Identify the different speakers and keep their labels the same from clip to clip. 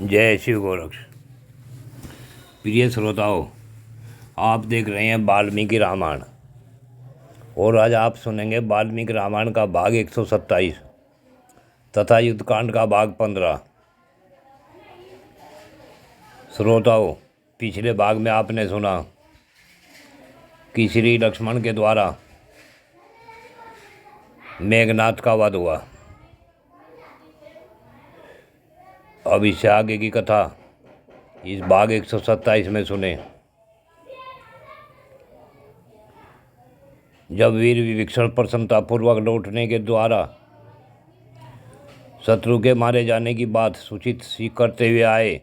Speaker 1: जय शिव गोरक्ष। प्रिय श्रोताओं, आप देख रहे हैं वाल्मीकि रामायण और आज आप सुनेंगे वाल्मीकि रामायण का भाग 127 तथा युद्धकांड का भाग 15। श्रोताओं, पिछले भाग में आपने सुना कि श्री लक्ष्मण के द्वारा मेघनाद का वध हुआ। अब इससे आगे की कथा इस भाग 127 में सुने। जब वीर विभीषण प्रसन्नतापूर्वक लौटने के द्वारा शत्रु के मारे जाने की बात सूचित सी करते हुए आए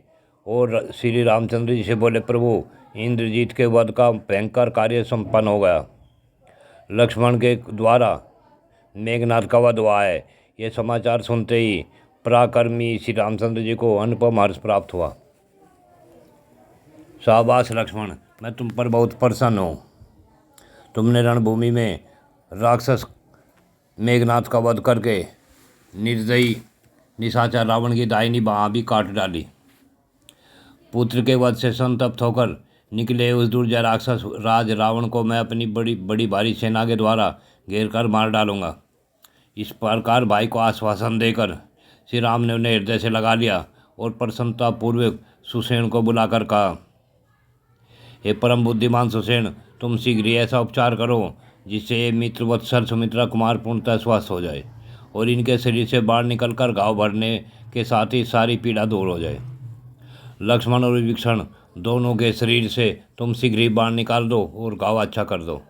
Speaker 1: और श्री रामचंद्र जी से बोले, प्रभु, इंद्रजीत के वध का भयंकर कार्य संपन्न हो गया। लक्ष्मण के द्वारा मेघनाद का वध हुआ है। ये समाचार सुनते ही पराक्रमी श्री रामचंद्र जी को अनुपम हर्ष प्राप्त हुआ। शाबाश लक्ष्मण, मैं तुम पर बहुत प्रसन्न हूँ। तुमने रणभूमि में राक्षस मेघनाद का वध करके निर्दयी निशाचर रावण की दाहिनी बाँह भी काट डाली। पुत्र के वध से संतप्त होकर निकले उस दुर्जय राक्षस राज रावण को मैं अपनी बड़ी भारी सेना के द्वारा घेर कर मार डालूंगा। इस प्रकार भाई को आश्वासन देकर श्री राम ने उन्हें हृदय से लगा लिया और प्रसन्नतापूर्वक सुसेन को बुलाकर कहा, हे परम बुद्धिमान सुसेन, तुम शीघ्र ही ऐसा उपचार करो जिससे ये मित्र वत्सल सुमित्रा कुमार पूर्णतः स्वस्थ हो जाए और इनके शरीर से बाहर निकलकर घाव भरने के साथ ही सारी पीड़ा दूर हो जाए। लक्ष्मण और विभीषण दोनों के शरीर से तुम शीघ्र ही बाहर निकाल दो और घाव अच्छा कर दो।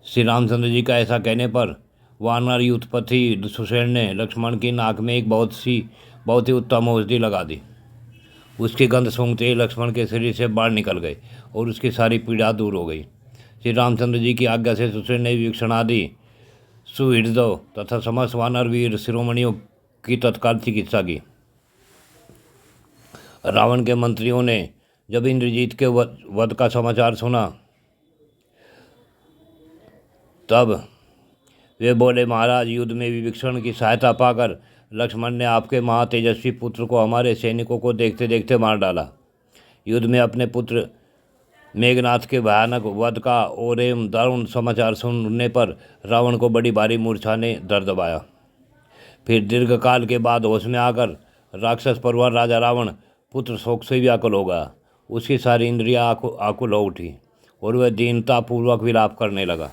Speaker 1: श्री रामचंद्र जी का ऐसा कहने पर वानर युद्धपति सुसेन ने लक्ष्मण की नाक में एक बहुत ही उत्तम औषधि लगा दी। उसकी गंध सूंघते ही लक्ष्मण के शरीर से बाहर निकल गए और उसकी सारी पीड़ा दूर हो गई। श्री रामचंद्र जी की आज्ञा से सुसेन ने विभीषण आदि सुहृदों तथा समस्त वानर वीर शिरोमणियों की तत्काल चिकित्सा की। रावण के मंत्रियों ने जब इंद्रजीत के वध का समाचार सुना तब वे बोले, महाराज, युद्ध में विभीषण की सहायता पाकर लक्ष्मण ने आपके महातेजस्वी पुत्र को हमारे सैनिकों को देखते देखते मार डाला। युद्ध में अपने पुत्र मेघनाद के भयानक वध का और एवं दारुण समाचार सुनने पर रावण को बड़ी भारी मूर्छा ने दर्द दबाया। फिर दीर्घकाल के बाद होश में आकर राक्षस परवर राजा रावण पुत्र शोक से व्याकुल हो गया। उसकी सारी इंद्रियां आकुल हो उठी और वह दीनतापूर्वक विलाप करने लगा।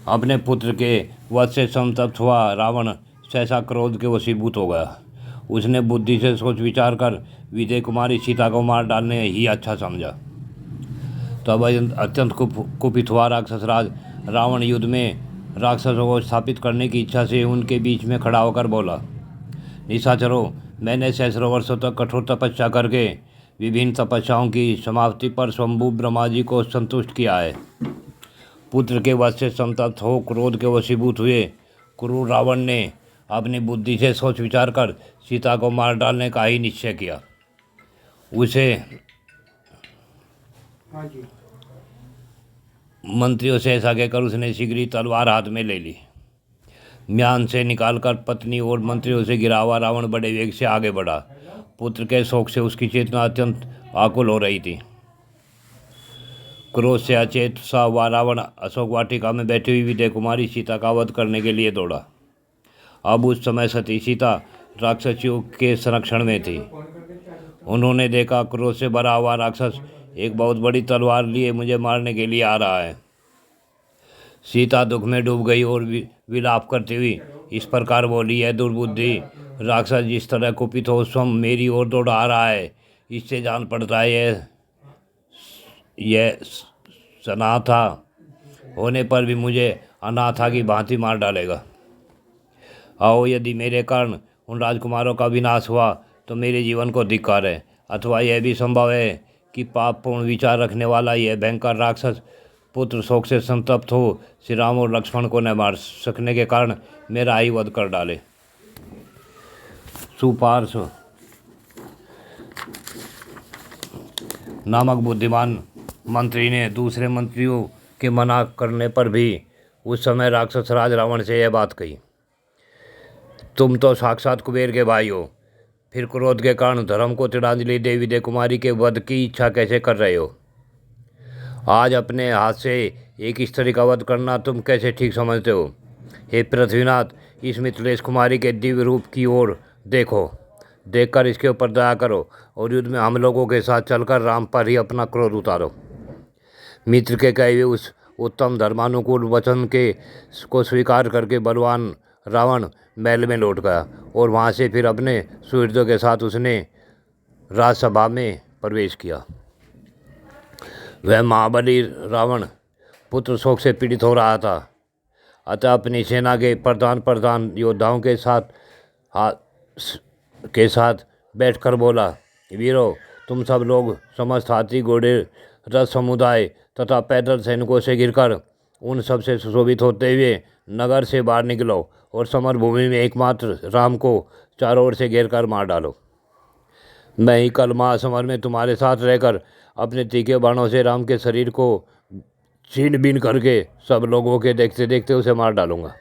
Speaker 1: अपने पुत्र के वध से संतप्त हुआ रावण सहसा क्रोध के वशीभूत हो गया। उसने बुद्धि से सोच विचार कर विजय कुमारी सीता को मार डालने ही अच्छा समझा। तब अत्यंत कुपित हुआ राक्षस राज रावण युद्ध में राक्षसों को स्थापित करने की इच्छा से उनके बीच में खड़ा होकर बोला, निशाचरों, मैंने सहस्रों वर्षों तक कठोर तपस्या करके विभिन्न तपस्याओं की समाप्ति पर स्वयंभू ब्रह्मा जी को संतुष्ट किया है। पुत्र के वध से संतप्त हो क्रोध के वशीभूत हुए क्रूर रावण ने अपनी बुद्धि से सोच विचार कर सीता को मार डालने का ही निश्चय किया। उसे मंत्रियों से ऐसा कहकर उसने शीघ्र ही तलवार हाथ में ले ली। म्यान से निकालकर पत्नी और मंत्रियों से घिरा हुआ रावण बड़े वेग से आगे बढ़ा। पुत्र के शोक से उसकी चेतना अत्यंत आकुल हो रही थी। क्रोध से अचेत सा हुआ रावण अशोक वाटिका में बैठी हुई विजय कुमारी सीता का वध करने के लिए दौड़ा। अब उस समय सती सीता राक्षसियों के संरक्षण में थी। उन्होंने देखा क्रोध से भरा हुआ राक्षस एक बहुत बड़ी तलवार लिए मुझे मारने के लिए आ रहा है। सीता दुख में डूब गई और विलाप करती हुई इस प्रकार बोली, है दुर्बुद्धि, राक्षस जिस तरह कुपित हो स्वयं मेरी ओर दौड़ा रहा है, इससे जान पड़ता है यह सनाथा होने पर भी मुझे अनाथा की भांति मार डालेगा। आओ, यदि मेरे कारण उन राजकुमारों का विनाश हुआ तो मेरे जीवन को धिक्कार है, अथवा यह भी संभव है कि पापपूर्ण विचार रखने वाला यह भयंकर राक्षस पुत्र शोक से संतप्त हो श्री राम और लक्ष्मण को न मार सकने के कारण मेरा ही वध कर डाले। सुपार्श्व नामक बुद्धिमान मंत्री ने दूसरे मंत्रियों के मना करने पर भी उस समय राक्षस राज रावण से यह बात कही। तुम तो साक्षात कुबेर के भाई हो, फिर क्रोध के कारण धर्म को तिलांजलि दे विदय कुमारी के वध की इच्छा कैसे कर रहे हो? आज अपने हाथ से एक स्त्री का वध करना तुम कैसे ठीक समझते हो? हे पृथ्वीनाथ, इस मिथिलेश कुमारी के दिव्य रूप की ओर देखो, देखकर इसके ऊपर दया करो और युद्ध में हम लोगों के साथ चलकर राम पर ही अपना क्रोध उतारो। मित्र के कहे हुए उस उत्तम धर्मानुकूल वचन के को स्वीकार करके बलवान रावण महल में लौट गया और वहाँ से फिर अपने सुहृदों के साथ उसने राजसभा में प्रवेश किया। वह महाबली रावण पुत्र शोक से पीड़ित हो रहा था, अतः अपनी सेना के प्रधान योद्धाओं के साथ बैठकर बोला, वीरों, तुम सब लोग समस्त हाथी घोड़े रथ समुदाय तथा पैदल सैनिकों से घिरकर उन सब से सुशोभित होते हुए नगर से बाहर निकलो और समर भूमि में एकमात्र राम को चारों ओर से घेर कर मार डालो। मैं ही कल महासमर में तुम्हारे साथ रहकर अपने तीखे बाणों से राम के शरीर को छीन बीन करके सब लोगों के देखते देखते उसे मार डालूंगा।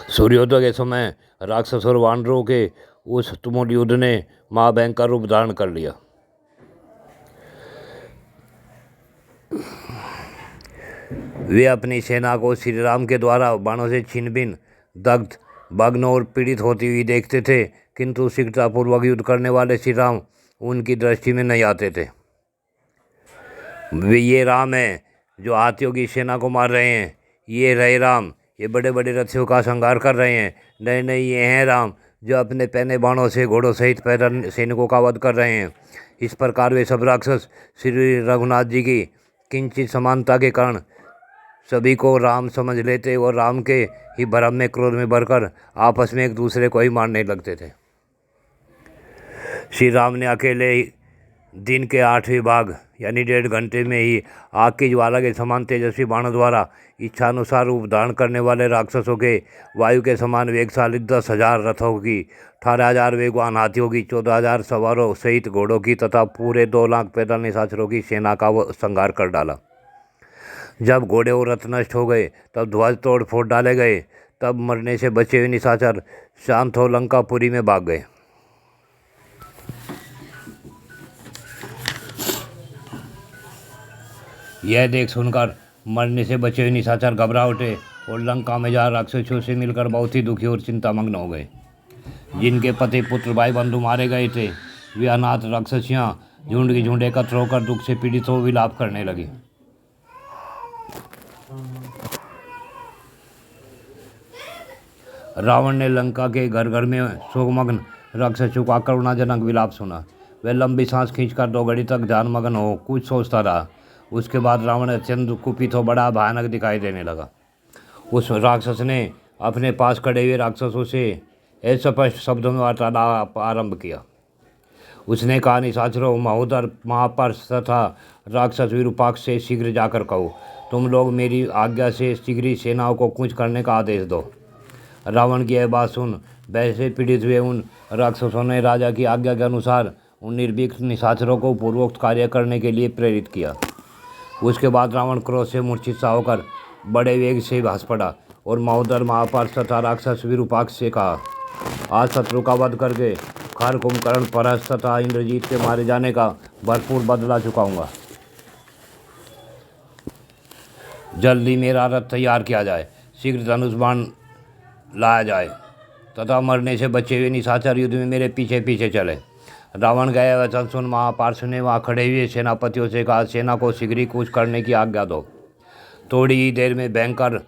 Speaker 1: सूर्योदय के समय राक्षस और वानरों के उस तुमुल युद्ध ने महाभयंकर रूप धारण कर लिया। वे अपनी सेना को श्री राम के द्वारा बाणों से छीन-बीन, दग्ध, भग्न और पीड़ित होती हुई देखते थे, किंतु शीघ्रतापूर्वक युद्ध करने वाले श्री राम उनकी दृष्टि में नहीं आते थे। वे ये राम हैं जो हाथियों की सेना को मार रहे हैं, ये रहे राम, ये बड़े बड़े रथियों का संहार कर रहे हैं, नहीं नहीं, ये हैं राम जो अपने पहने बाणों से घोड़ों सहित पैदल सैनिकों का वध कर रहे हैं। इस प्रकार वे सब राक्षस श्री रघुनाथ जी की किंचित समानता के कारण सभी को राम समझ लेते और राम के ही भ्रम में क्रोध में भरकर आपस में एक दूसरे को ही मारने लगते थे। श्री राम ने अकेले दिन के 8वें भाग यानी 1.5 घंटे में ही आग की ज्वाला के समान तेजस्वी बाणों द्वारा इच्छानुसार रूप धारण करने वाले राक्षसों के वायु के समान वेगशाली 10,000 रथों की, 18,000 वेगवान हाथियों की, 14,000 सवारों सहित घोड़ों की तथा पूरे 2 लाख पैदल निशाचरों की सेना का वो संहार कर डाला। जब घोड़े और रथ नष्ट हो गए, तब ध्वज तोड़ फोड़ डाले गए, तब मरने से बचे हुए निशाचर शांत हो लंकापुरी में भाग गए। यह देख सुनकर मरने से बचे हुए निशाचर घबरा उठे और लंका में जा राक्षसों से मिलकर बहुत ही दुखी और चिंतामग्न हो गए। जिनके पति पुत्र भाई बंधु मारे गए थे, वे अनाथ राक्षसियाँ झुंड की झुंड एकत्र होकर दुख से पीड़ित हो विलाप करने लगी। रावण ने लंका के घर घर में शोकमग्न राक्षसों का करुणाजनक विलाप सुना। वह लंबी सांस खींचकर 2 घड़ी तक ध्यानमग्न हो कुछ सोचता रहा। उसके बाद रावण अत्यंत कुपित हो बड़ा भयानक दिखाई देने लगा। उस राक्षस ने अपने पास खड़े हुए राक्षसों से अस्पष्ट शब्दों में वार्तालाप आरंभ किया। उसने कहा, निशाचरों, महोदर, महापर्ष तथा राक्षस विरूपाक्ष से शीघ्र जाकर कहो, तुम लोग मेरी आज्ञा से शीघ्र सेनाओं को कूच करने का आदेश दो। रावण की यह बात सुन वैसे पीड़ित हुए उन राक्षसों ने राजा की आज्ञा के अनुसार उन निर्भीक निशाचरों को पूर्वोक्त कार्य करने के लिए प्रेरित किया। उसके बाद रावण क्रोध से मूर्छित सा होकर बड़े वेग से हंस पड़ा और महोदर, महापर्ष तथा राक्षस विरूपाक्ष से कहा, आज शत्रु का वध करके खर, कुंभकर्ण, परस तथा इंद्रजीत के मारे जाने का भरपूर बदला चुकाऊंगा। जल्दी मेरा रथ तैयार किया जाए, शीघ्र धनुष बाण लाया जाए तथा मरने से बचे हुए निशाचर युद्ध में मेरे पीछे पीछे चले। रावण गया वचन सुन महापार्श्व ने वहाँ खड़े हुए सेनापतियों से कहा, सेना को शीघ्र कूच करने की आज्ञा दो। थोड़ी ही देर में भयंकर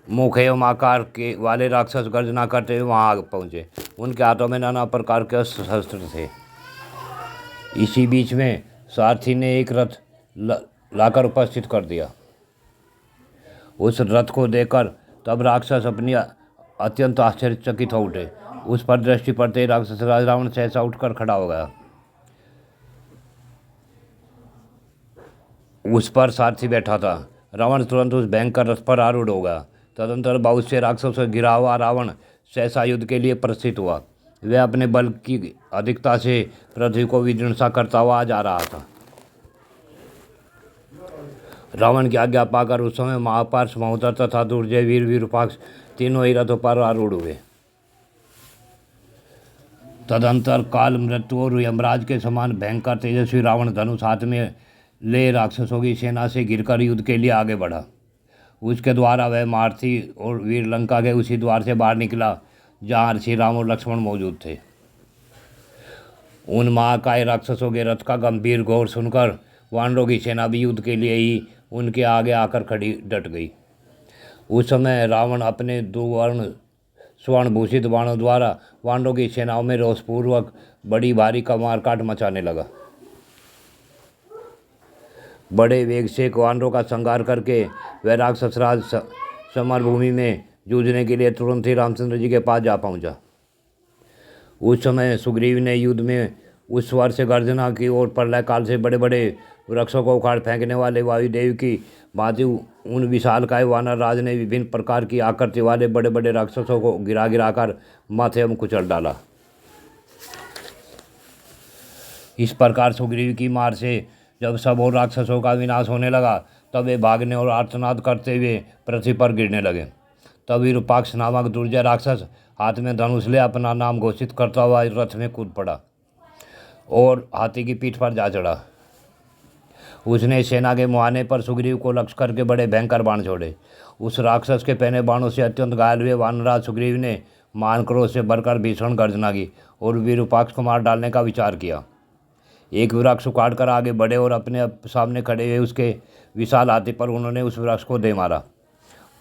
Speaker 1: मुख एवं आकार के वाले राक्षस गर्जना करते हुए वहाँ पहुँचे। उनके हाथों में नाना प्रकार के शस्त्र थे। इसी बीच में सारथी ने एक रथ लाकर उपस्थित कर दिया। उस रथ को देखकर तब राक्षस अपनी अत्यंत आश्चर्यचकित हो उठे। उस पर दृष्टि पड़ते ही राक्षस राज रावण सहसा उठकर खड़ा हो गया। उस पर सारथी बैठा था। रावण तुरंत उस भयंकर रथ पर आरूढ़ हो गया। तदंतर बहुत से राक्षसों से घिरा हुआ रावण सहसा युद्ध के लिए प्रस्थित हुआ। वह अपने बल की अधिकता से पृथ्वी को विदीर्ण सा करता हुआ जा रहा था। रावण की आज्ञा पाकर उस समय महापार्श्व, महोदर तथा दुर्जय वीर विरूपाक्ष तीनों ही रथों पर आरूढ़ हुए। तदंतर काल, मृत्यु और यमराज के समान भयंकर तेजस्वी रावण धनुष हाथ में ले राक्षसों की सेना से घिरकर युद्ध के लिए आगे बढ़ा। उसके द्वारा वह महारथी और वीर लंका के उसी द्वार से बाहर निकला जहाँ श्री राम और लक्ष्मण मौजूद थे। उन महाकाय राक्षसों के रथ का गंभीर घोर सुनकर वानरों की सेना भी युद्ध के लिए ही उनके आगे आकर खड़ी डट गई। उस समय रावण अपने दुवर्ण स्वर्ण भूषित बाणों द्वारा वानरों की सेनाओं में रोषपूर्वक बड़ी भारी कमार काट मचाने लगा। बड़े वेग से वानरों का संहार करके वह राक्षस राज समरभूमि में जूझने के लिए तुरंत ही रामचंद्र जी के पास जा पहुंचा। उस समय सुग्रीव ने युद्ध में उस स्वर से गर्जना की और प्रलय काल से बड़े बड़े वृक्षों को उखाड़ फेंकने वाले वायुदेव की भांति उन विशालकाय वानर राज ने विभिन्न प्रकार की आकृति वाले बड़े बड़े राक्षसों को गिरा गिराकर माथे में कुचल डाला। इस प्रकार सुग्रीव की मार से जब सब और राक्षसों का विनाश होने लगा तब वे भागने और आर्तनाद करते हुए पृथ्वी पर गिरने लगे। तब विरूपाक्ष नामक दुर्जय राक्षस हाथ में धनुष ले अपना नाम घोषित करता हुआ रथ में कूद पड़ा और हाथी की पीठ पर जा चढ़ा। उसने सेना के मुहाने पर सुग्रीव को लक्ष्य करके बड़े भयंकर बाण छोड़े। उस राक्षस के पहने बाणों से अत्यंत घायल हुए वानरराज सुग्रीव ने मान क्रोध से भरकर भीषण गर्जना की और विरूपाक्ष को मार डालने का विचार किया। एक वृक्ष उखाड़ कर आगे बढ़े और अपने सामने खड़े हुए उसके विशाल हाथी पर उन्होंने उस वृक्ष को दे मारा।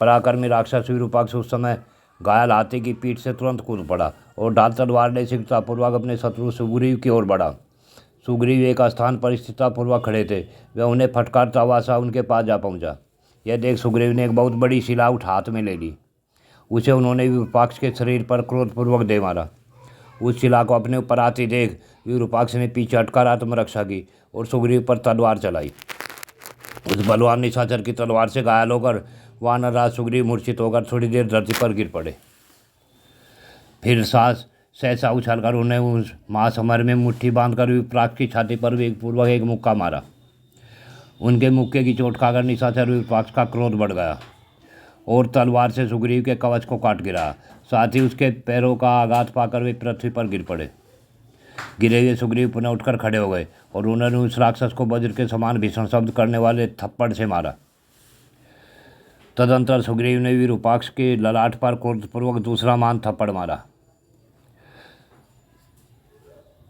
Speaker 1: पराक्रमी राक्षस विरूपाक्ष उस समय घायल हाथी की पीठ से तुरंत कूद पड़ा और ढाल तलवार ले शीघ्रतापूर्वक अपने शत्रु सुग्रीव की ओर बढ़ा। सुग्रीव एक स्थान पर स्थिरतापूर्वक खड़े थे। वह उन्हें फटकारता हुआ सा उनके पास जा पहुंचा। यह देख सुग्रीव ने एक बहुत बड़ी शिला हाथ में ले ली। उसे उन्होंने विरूपाक्ष के शरीर पर क्रोधपूर्वक दे मारा। उस शिला को अपने ऊपर आती देख विरूपाक्ष ने पीछे हटकर आत्मरक्षा की और सुग्रीव पर तलवार चलाई। उस बलवान निशाचर की तलवार से घायल होकर वानरराज सुग्रीव मूर्छित होकर थोड़ी देर धरती पर गिर पड़े। फिर सांस सहसा उछालकर उन्हें उस महासमर में मुट्ठी बांधकर विरूपाक्ष की छाती पर वेगपूर्वक एक मुक्का मारा। उनके मुक्के की चोट खाकर निशाचर विरूपाक्ष का क्रोध बढ़ गया और तलवार से सुग्रीव के कवच को काट गिरा। साथ ही उसके पैरों का आघात पाकर वे पृथ्वी पर गिर पड़े। गिरे हुए सुग्रीव पुनः उठकर खड़े हो गए और उन्होंने उस राक्षस को वज्र के समान भीषण शब्द करने वाले थप्पड़ से मारा। तदंतर सुग्रीव ने विरूपाक्ष के ललाट पर क्रोधपूर्वक दूसरा मान थप्पड़ मारा।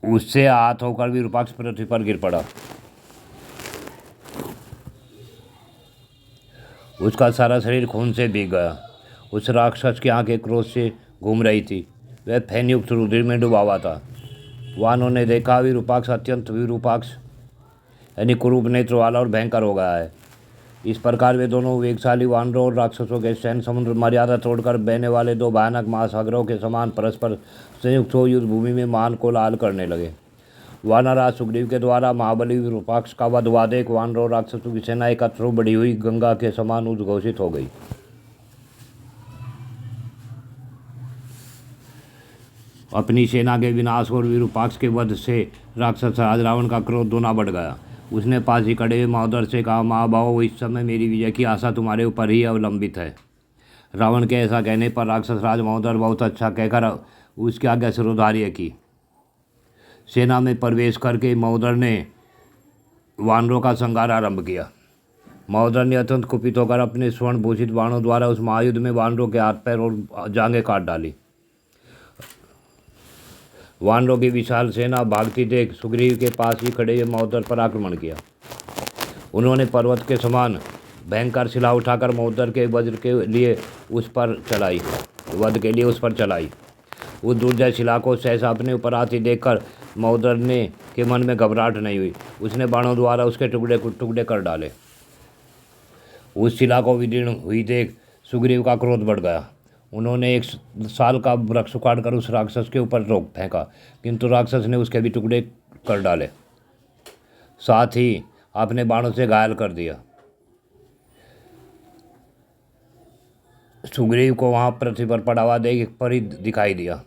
Speaker 1: उससे आहत होकर विरूपाक्ष पृथ्वी पर गिर पड़ा। उसका सारा शरीर खून से भीग गया। उस राक्षस की आंखें क्रोध से घूम रही थी। वह फैनयुक्त रुधिर में डूबा हुआ था। वानों ने देखा विरूपाक्ष अत्यंत विरूपाक्ष यानी कुरूप नेत्र वाला और भयंकर हो गया है। इस प्रकार वे दोनों वेगशाली वानरों और राक्षसों के सैन्य समुद्र मर्यादा तोड़कर बहने वाले दो भयानक महासागरों के समान परस्पर संयुक्त हो युद्ध भूमि में महान कोलाहल करने लगे। वानरराज सुग्रीव के द्वारा महाबली विरूपाक्ष का वध हुआ देख वानरों और राक्षसों की सेना एकत्र हो बढ़ी हुई गंगा के समान उद्घोषित हो गई। अपनी सेना के विनाश और विरूपाक्ष के वध से राक्षस राज रावण का क्रोध दोना बढ़ गया। उसने पास ही खड़े हुए महोदर से कहा, महाभाव, इस समय मेरी विजय की आशा तुम्हारे ऊपर ही अवलंबित है। रावण के ऐसा कहने पर राक्षस राज महोदर बहुत अच्छा कहकर उसकी आज्ञा सिरोधार्य की। सेना में प्रवेश करके महोदर ने वानरों का संहार आरंभ किया। महोदर ने अत्यंत कुपित होकर अपने स्वर्ण भूषित बाणों द्वारा उस महायुद्ध में वानरों के हाथ पैर और जांघें काट डाली। वानरों की विशाल सेना भागती देख सुग्रीव के पास ही खड़े हुए महोदर पर आक्रमण किया। उन्होंने पर्वत के समान भयंकर शिला उठाकर महोदर के वज्र के लिए उस पर चलाई वध के लिए उस पर चलाई। उस दुर्जय शिला को सहसा अपने ऊपर आती देखकर महोदर ने के मन में घबराहट नहीं हुई। उसने बाणों द्वारा उसके टुकड़े टुकड़े कर डाले। उस शिला को विदीर्ण हुई देख सुग्रीव का क्रोध बढ़ गया। उन्होंने एक साल का वृक्ष उखाड़कर उस राक्षस के ऊपर रोक फेंका, किंतु राक्षस ने उसके भी टुकड़े कर डाले, साथ ही अपने बाणों से घायल कर दिया। सुग्रीव को वहां पृथ्वी पर पड़ा हुआ देख एक परिध दिखाई दिया।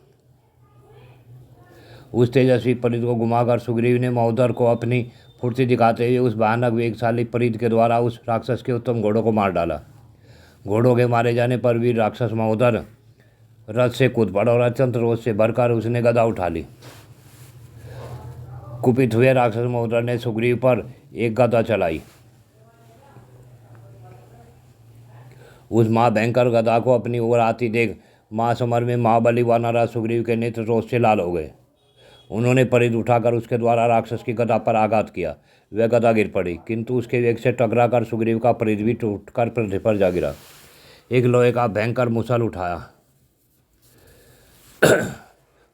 Speaker 1: उस तेजस्वी परिध को घुमाकर सुग्रीव ने महोदर को अपनी फुर्ती दिखाते हुए उस भयानक वेगशाली परिध के द्वारा उस राक्षस के उत्तम घोड़ों को मार डाला। घोड़ों के मारे जाने पर भी राक्षस महोदर रथ से कूद पड़ा और अत्यंत रोष से भरकर उसने गदा उठा ली। कुपित हुए राक्षस महोदर ने सुग्रीव पर एक गदा चलाई। उस महाभयंकर गदा को अपनी ओर आती देख महासमर में महाबली वानरराज सुग्रीव के नेत्र रोष से लाल हो गए। उन्होंने परिध उठाकर उसके द्वारा राक्षस की गदा पर आघात किया। वह गदा गिर पड़ी, किंतु उसके वेग से टकराकर सुग्रीव का परिध भी टूटकर पृथ्वी पर जा गिरा। एक लोहे का भयंकर मुसल उठाया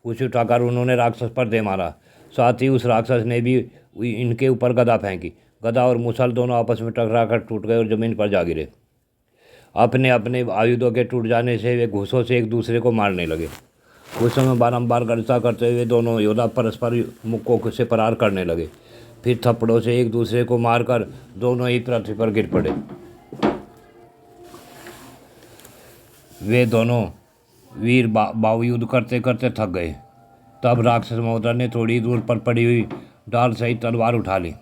Speaker 1: उसे उठाकर उन्होंने राक्षस पर दे मारा। साथ ही उस राक्षस ने भी इनके ऊपर गदा फेंकी। गदा और मुसल दोनों आपस में टकराकर टूट गए और जमीन पर जा गिरे। अपने अपने आयुधों के टूट जाने से वे घूंसों से एक दूसरे को मारने लगे। उस समय बारंबार गर्जता करते हुए दोनों योद्धा परस्पर मुक्कों से प्रहार करने लगे। फिर थप्पड़ों से एक दूसरे को मारकर दोनों ही पृथ्वी पर गिर पड़े। वे दोनों वीर बाहुयुद्ध करते करते थक गए। तब राक्षस महोदर ने थोड़ी दूर पर पड़ी हुई ढाल सहित तलवार उठा ली।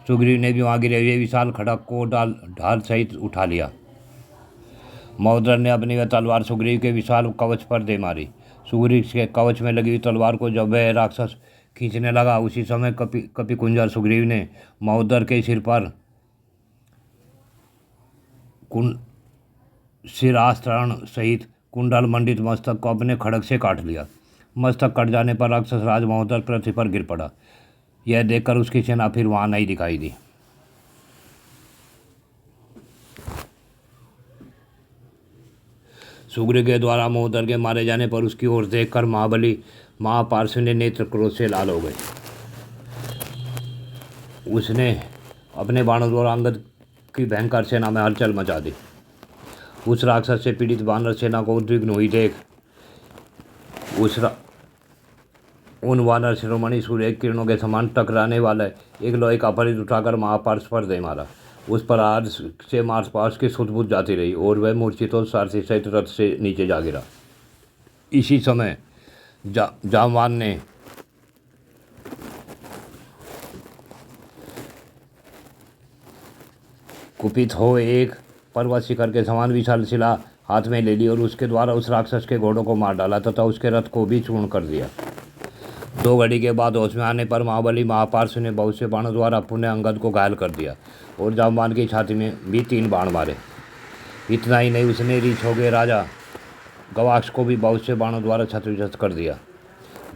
Speaker 1: सुग्रीव ने भी वहाँ गिरे हुए विशाल खड़ग को ढाल सहित उठा लिया। महोदर ने अपनी वह तलवार सुग्रीव के विशाल कवच पर दे मारी। सुग्रीव के कवच में लगी हुई तलवार को जब वह राक्षस खींचने लगा, उसी समय कपि कुंजर सुग्रीव ने महोदर के सिर पर शिरास्तरण सहित कुंडल मंडित मस्तक को अपने खड़ग से काट लिया। मस्तक कट जाने पर राक्षस राज महोदर पृथ्वी पर गिर पड़ा। यह देखकर उसकी सेना फिर वहां नहीं दिखाई दी। सुग्रीव के द्वारा महोदर के मारे जाने पर उसकी ओर देखकर महाबली महापार्श्व ने नेत्र क्रोध से लाल हो गए। उसने अपने बाणों द्वारा अंगद की भयंकर सेना में हलचल मचा दी। उस राक्षस से पीड़ित वानर सेना को उद्विग्न हुई देख उन वानर शिरोमणि सूर्य किरणों के समान टकराने वाले एक लोहे का परिध उठाकर महापार्श्व पर दे मारा। उस पर आज से मांसपाश की सुध-बुध जाती रही और वह मूर्छित और सारथी सहित रथ से नीचे जा गिरा। इसी समय जामवान ने कुपित हो एक पर्वत शिखर के समान विशाल शिला हाथ में ले ली और उसके द्वारा उस राक्षस के घोड़ों को मार डाला तथा उसके रथ को भी चूर्ण कर दिया। 2 घड़ी के बाद होश में आने पर महाबली महापार्श्व ने बहुत से बाणों द्वारा पुण्य अंगद को घायल कर दिया और जामवान की छाती में भी 3 बाण मारे। इतना ही नहीं, उसने रीछ हो गए राजा गवाक्ष को भी बहुत से बाणों द्वारा छत्रविच्छेद कर दिया।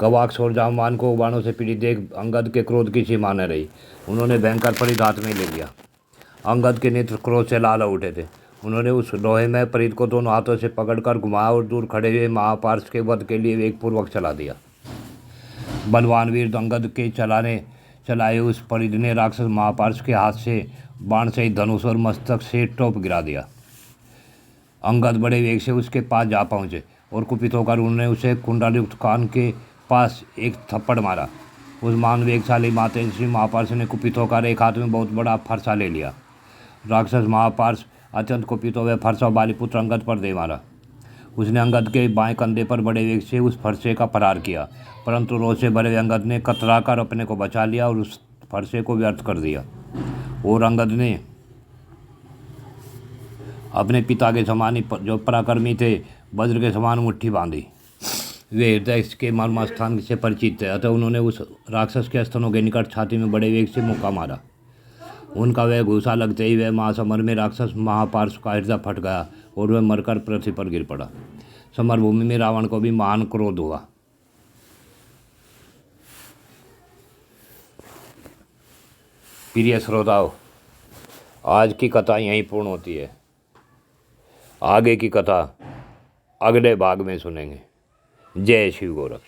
Speaker 1: गवाक्ष और जामवान को बाणों से पीड़ित देख अंगद के क्रोध की सीमा न रही। उन्होंने भयंकर परिध हाथ में ले लिया। अंगद के नेत्र क्रोध से लाल हो उठे थे। उन्होंने उस लोहे में परिध को दोनों हाथों से पकड़कर घुमाया और दूर खड़े हुए महापार्श्व के वध के लिए वेगपूर्वक चला दिया। बलवान वीर अंगद के चलाए उस परिध ने राक्षस महापार्श्व के हाथ से बाण सहित धनुष और मस्तक से टोप गिरा दिया। अंगद बड़े वेग से उसके पास जा पहुंचे और कुपित होकर उन्होंने उसे कुंडलयुक्त कान के पास एक थप्पड़ मारा। उस महान वेगशाली तेजस्वी महापार्श्व ने कुपित होकर एक हाथ में बहुत बड़ा फरसा ले लिया। राक्षस महापार्श्व अत्यंत कुपित हो फरसा बालीपुत्र अंगद पर दे मारा। उसने अंगद के बाएं कंधे पर बड़े वेग से उस फरसे का प्रहार किया, परंतु रोष से भरे अंगद ने कतराकर अपने को बचा लिया और उस फरसे को व्यर्थ कर दिया। और अंगद ने अपने पिता के समान ही जो पराक्रमी थे वज्र के समान मुट्ठी बांधी। वे हृदय के मर्म स्थान से परिचित थे, अतः उन्होंने उस राक्षस के स्तनों के निकट छाती में बड़े वेग से मुक्का मारा। उनका वह घूसा लगते ही वह महासमर में राक्षस महापार्श्व का हृदय फट गया और वह मरकर पृथ्वी पर गिर पड़ा। समरभूमि में रावण को भी महान क्रोध हुआ। प्रिय श्रोताओं, आज की कथा यहीं पूर्ण होती है। आगे की कथा अगले भाग में सुनेंगे। जय शिव गोरख।